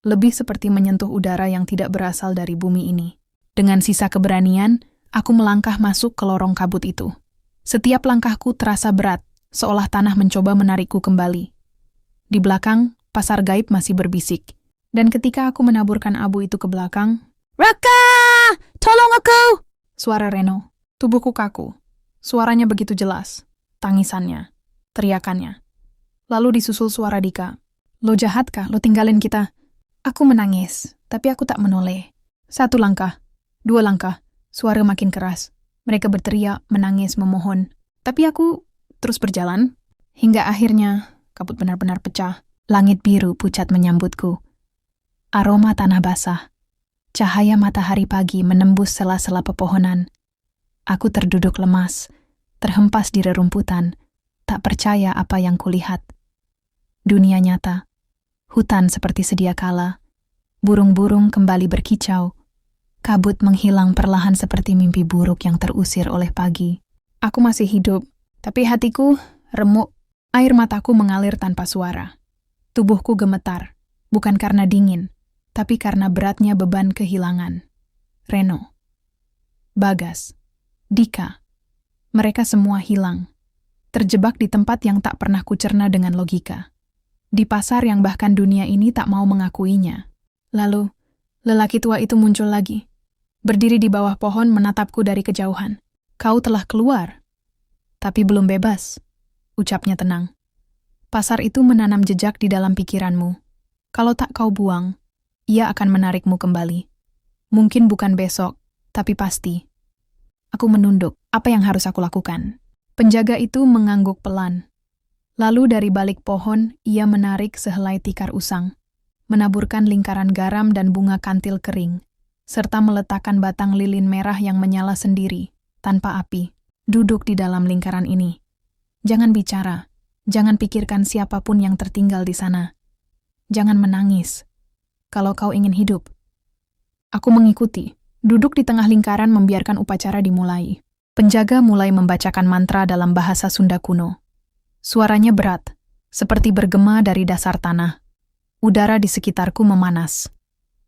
Lebih seperti menyentuh udara yang tidak berasal dari bumi ini. Dengan sisa keberanian, aku melangkah masuk ke lorong kabut itu. Setiap langkahku terasa berat, seolah tanah mencoba menarikku kembali. Di belakang, pasar gaib masih berbisik. Dan ketika aku menaburkan abu itu ke belakang, "Raka! Tolong aku!" Suara Reno. Tubuhku kaku. Suaranya begitu jelas. Tangisannya. Teriakannya. Lalu disusul suara Dika. "Lo jahatkah? Lo tinggalin kita?" Aku menangis, tapi aku tak menoleh. 1 langkah, 2 langkah. Suara makin keras. Mereka berteriak, menangis, memohon. Tapi aku terus berjalan. Hingga akhirnya, kabut benar-benar pecah. Langit biru pucat menyambutku. Aroma tanah basah. Cahaya matahari pagi menembus sela-sela pepohonan. Aku terduduk lemas, terhempas di rerumputan, tak percaya apa yang kulihat. Dunia nyata. Hutan seperti sedia kala. Burung-burung kembali berkicau. Kabut menghilang perlahan seperti mimpi buruk yang terusir oleh pagi. Aku masih hidup, tapi hatiku remuk. Air mataku mengalir tanpa suara. Tubuhku gemetar, bukan karena dingin, tapi karena beratnya beban kehilangan. Reno, Bagas, Dika, mereka semua hilang. Terjebak di tempat yang tak pernah kucerna dengan logika. Di pasar yang bahkan dunia ini tak mau mengakuinya. Lalu, lelaki tua itu muncul lagi. Berdiri di bawah pohon menatapku dari kejauhan. "Kau telah keluar, tapi belum bebas," ucapnya tenang. "Pasar itu menanam jejak di dalam pikiranmu. Kalau tak kau buang, ia akan menarikmu kembali. Mungkin bukan besok, tapi pasti." Aku menunduk. Apa yang harus aku lakukan? Penjaga itu mengangguk pelan. Lalu dari balik pohon, ia menarik sehelai tikar usang, menaburkan lingkaran garam dan bunga kantil kering, serta meletakkan batang lilin merah yang menyala sendiri, tanpa api. "Duduk di dalam lingkaran ini. Jangan bicara, jangan pikirkan siapapun yang tertinggal di sana. Jangan menangis. Kalau kau ingin hidup." Aku mengikuti, duduk di tengah lingkaran membiarkan upacara dimulai. Penjaga mulai membacakan mantra dalam bahasa Sunda kuno. Suaranya berat, seperti bergema dari dasar tanah. Udara di sekitarku memanas.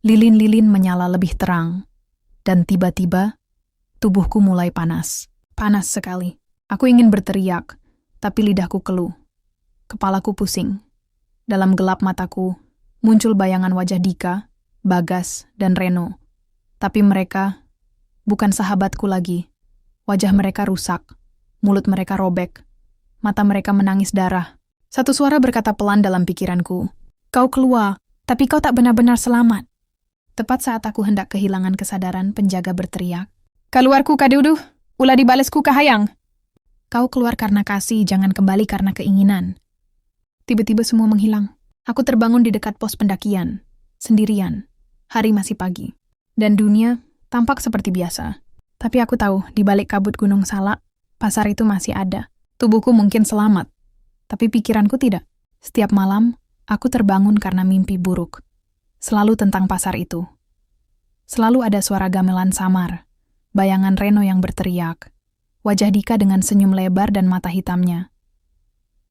Lilin-lilin menyala lebih terang. Dan tiba-tiba, tubuhku mulai panas. Panas sekali. Aku ingin berteriak, tapi lidahku keluh. Kepalaku pusing. Dalam gelap mataku, muncul bayangan wajah Dika, Bagas, dan Reno. Tapi mereka bukan sahabatku lagi. Wajah mereka rusak, mulut mereka robek, mata mereka menangis darah. Satu suara berkata pelan dalam pikiranku, "Kau keluar, tapi kau tak benar-benar selamat." Tepat saat aku hendak kehilangan kesadaran, penjaga berteriak, "Keluarku kaduduh, ulah dibalesku kahayang." Kau keluar karena kasih, jangan kembali karena keinginan. Tiba-tiba semua menghilang. Aku terbangun di dekat pos pendakian, sendirian. Hari masih pagi, dan dunia tampak seperti biasa. Tapi aku tahu, di balik kabut Gunung Salak, pasar itu masih ada. Tubuhku mungkin selamat, tapi pikiranku tidak. Setiap malam, aku terbangun karena mimpi buruk. Selalu tentang pasar itu. Selalu ada suara gamelan samar, bayangan Reno yang berteriak, wajah Dika dengan senyum lebar dan mata hitamnya.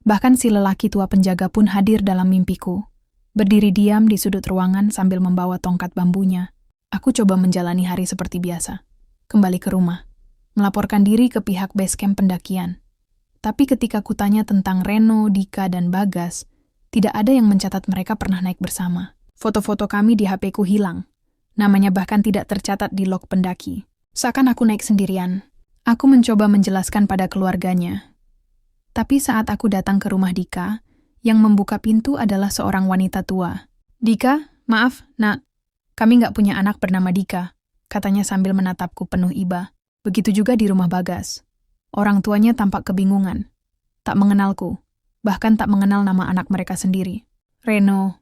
Bahkan si lelaki tua penjaga pun hadir dalam mimpiku, berdiri diam di sudut ruangan sambil membawa tongkat bambunya. Aku coba menjalani hari seperti biasa. Kembali ke rumah, melaporkan diri ke pihak base camp pendakian. Tapi ketika kutanya tentang Reno, Dika, dan Bagas, tidak ada yang mencatat mereka pernah naik bersama. Foto-foto kami di HP-ku hilang. Namanya bahkan tidak tercatat di log pendaki. Seakan aku naik sendirian. Aku mencoba menjelaskan pada keluarganya. Tapi saat aku datang ke rumah Dika, yang membuka pintu adalah seorang wanita tua. "Dika, maaf, nak. Kami nggak punya anak bernama Dika," katanya sambil menatapku penuh iba. Begitu juga di rumah Bagas. Orang tuanya tampak kebingungan. Tak mengenalku, bahkan tak mengenal nama anak mereka sendiri. Reno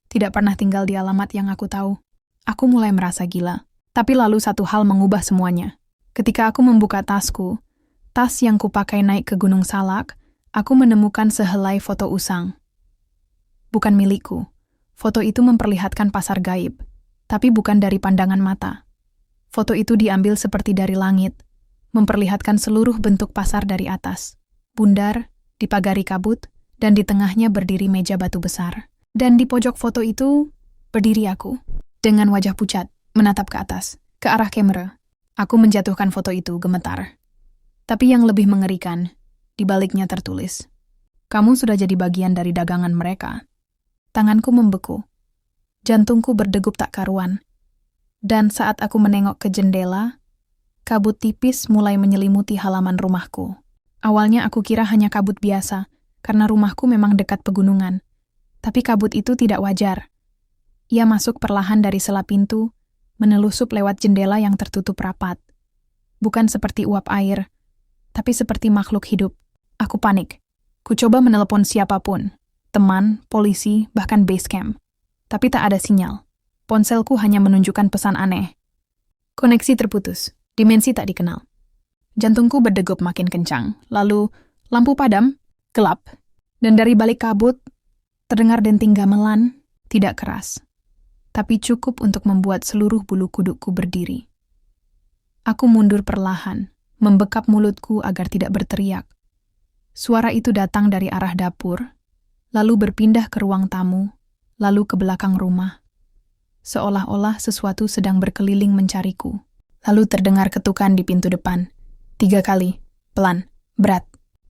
tidak pernah tinggal di alamat yang aku tahu. Aku mulai merasa gila. Tapi lalu satu hal mengubah semuanya. Ketika aku membuka tasku, tas yang kupakai naik ke Gunung Salak, aku menemukan sehelai foto usang. Bukan milikku. Foto itu memperlihatkan pasar gaib, tapi bukan dari pandangan mata. Foto itu diambil seperti dari langit, memperlihatkan seluruh bentuk pasar dari atas. Bundar, dipagari kabut, dan di tengahnya berdiri meja batu besar. Dan di pojok foto itu, berdiri aku, dengan wajah pucat, menatap ke atas, ke arah kamera. Aku menjatuhkan foto itu, gemetar. Tapi yang lebih mengerikan, di baliknya tertulis, "Kamu sudah jadi bagian dari dagangan mereka." Tanganku membeku. Jantungku berdegup tak karuan. Dan saat aku menengok ke jendela, kabut tipis mulai menyelimuti halaman rumahku. Awalnya aku kira hanya kabut biasa, karena rumahku memang dekat pegunungan. Tapi kabut itu tidak wajar. Ia masuk perlahan dari sela pintu, menelusup lewat jendela yang tertutup rapat. Bukan seperti uap air, tapi seperti makhluk hidup. Aku panik. Ku coba menelepon siapapun, teman, polisi, bahkan base camp. Tapi tak ada sinyal. Ponselku hanya menunjukkan pesan aneh. Koneksi terputus. Dimensi tak dikenal. Jantungku berdegup makin kencang. Lalu, lampu padam, gelap. Dan dari balik kabut, terdengar denting gamelan, tidak keras. Tapi cukup untuk membuat seluruh bulu kudukku berdiri. Aku mundur perlahan, membekap mulutku agar tidak berteriak. Suara itu datang dari arah dapur, lalu berpindah ke ruang tamu, lalu ke belakang rumah. Seolah-olah sesuatu sedang berkeliling mencariku. Lalu terdengar ketukan di pintu depan. 3 kali, pelan, berat.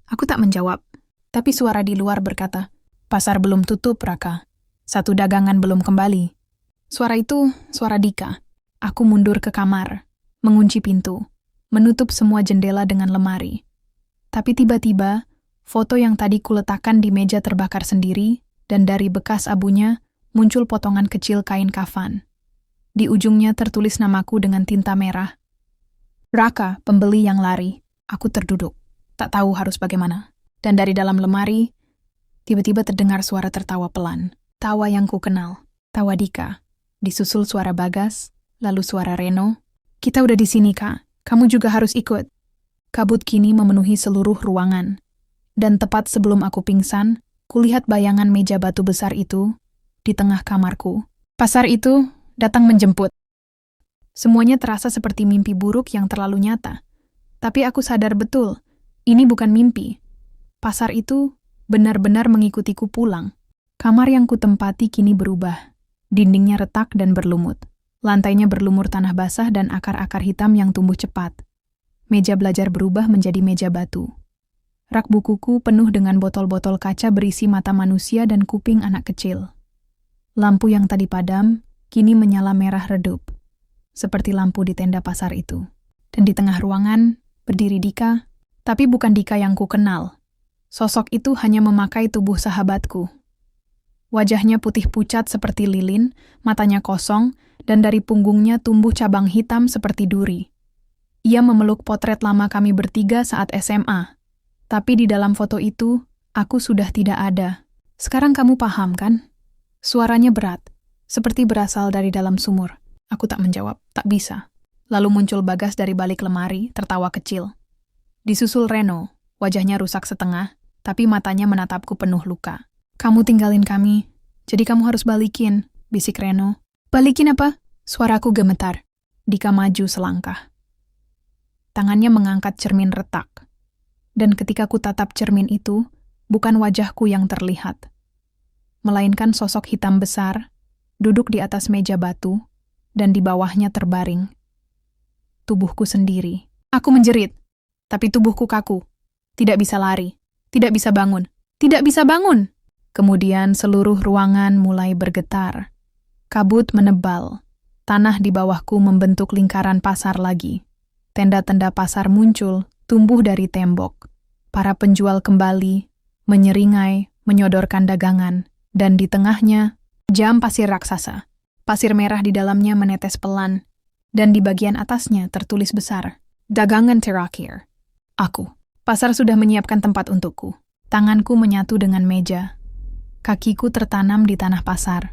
Aku tak menjawab, tapi suara di luar berkata, "Pasar belum tutup, Raka. Satu dagangan belum kembali." Suara itu, suara Dika. Aku mundur ke kamar, mengunci pintu, menutup semua jendela dengan lemari. Tapi tiba-tiba, foto yang tadi kuletakkan di meja terbakar sendiri, dan dari bekas abunya, muncul potongan kecil kain kafan. Di ujungnya tertulis namaku dengan tinta merah. Raka, pembeli yang lari. Aku terduduk, tak tahu harus bagaimana. Dan dari dalam lemari, tiba-tiba terdengar suara tertawa pelan. Tawa yang ku kenal, tawa Dika. Disusul suara Bagas, lalu suara Reno. "Kita udah di sini, Kak. Kamu juga harus ikut." Kabut kini memenuhi seluruh ruangan. Dan tepat sebelum aku pingsan, kulihat bayangan meja batu besar itu di tengah kamarku. Pasar itu datang menjemput. Semuanya terasa seperti mimpi buruk yang terlalu nyata. Tapi aku sadar betul, ini bukan mimpi. Pasar itu benar-benar mengikutiku pulang. Kamar yang kutempati kini berubah. Dindingnya retak dan berlumut. Lantainya berlumur tanah basah dan akar-akar hitam yang tumbuh cepat. Meja belajar berubah menjadi meja batu. Rak bukuku penuh dengan botol-botol kaca berisi mata manusia dan kuping anak kecil. Lampu yang tadi padam, kini menyala merah redup, seperti lampu di tenda pasar itu. Dan di tengah ruangan, berdiri Dika, tapi bukan Dika yang ku kenal. Sosok itu hanya memakai tubuh sahabatku. Wajahnya putih pucat seperti lilin, matanya kosong, dan dari punggungnya tumbuh cabang hitam seperti duri. Ia memeluk potret lama kami bertiga saat SMA. Tapi di dalam foto itu, aku sudah tidak ada. Sekarang kamu paham, kan? Suaranya berat, seperti berasal dari dalam sumur. Aku tak menjawab, tak bisa. Lalu muncul Bagas dari balik lemari, tertawa kecil. Disusul Reno, wajahnya rusak setengah, tapi matanya menatapku penuh luka. Kamu tinggalin kami, jadi kamu harus balikin, bisik Reno. Balikin apa? Suaraku gemetar. Dika maju selangkah. Tangannya mengangkat cermin retak. Dan ketika ku tatap cermin itu, bukan wajahku yang terlihat, melainkan sosok hitam besar, duduk di atas meja batu, dan di bawahnya terbaring. Tubuhku sendiri. Aku menjerit, tapi tubuhku kaku. Tidak bisa lari, tidak bisa bangun, tidak bisa bangun. Kemudian seluruh ruangan mulai bergetar. Kabut menebal. Tanah di bawahku membentuk lingkaran pasar lagi. Tenda-tenda pasar muncul, tumbuh dari tembok. Para penjual kembali, menyeringai, menyodorkan dagangan, dan di tengahnya, jam pasir raksasa. Pasir merah di dalamnya menetes pelan, dan di bagian atasnya tertulis besar, dagangan terakhir. Aku. Pasar sudah menyiapkan tempat untukku. Tanganku menyatu dengan meja. Kakiku tertanam di tanah pasar.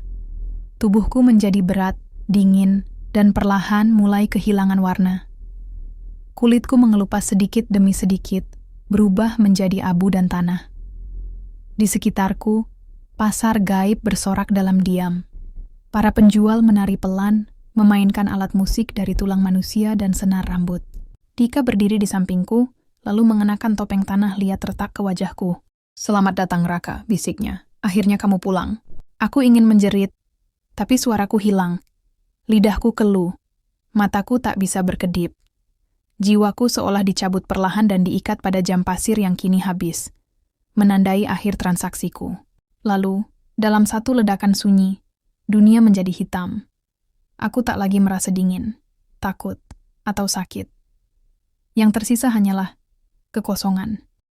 Tubuhku menjadi berat, dingin, dan perlahan mulai kehilangan warna. Kulitku mengelupas sedikit demi sedikit, berubah menjadi abu dan tanah. Di sekitarku, pasar gaib bersorak dalam diam. Para penjual menari pelan, memainkan alat musik dari tulang manusia dan senar rambut. Dika berdiri di sampingku, lalu mengenakan topeng tanah liat retak ke wajahku. Selamat datang Raka, bisiknya. Akhirnya kamu pulang. Aku ingin menjerit, tapi suaraku hilang. Lidahku keluh, mataku tak bisa berkedip. Jiwaku seolah dicabut perlahan dan diikat pada jam pasir yang kini habis, menandai akhir transaksiku. Lalu, dalam satu ledakan sunyi, dunia menjadi hitam. Aku tak lagi merasa dingin, takut, atau sakit. Yang tersisa hanyalah kekosongan.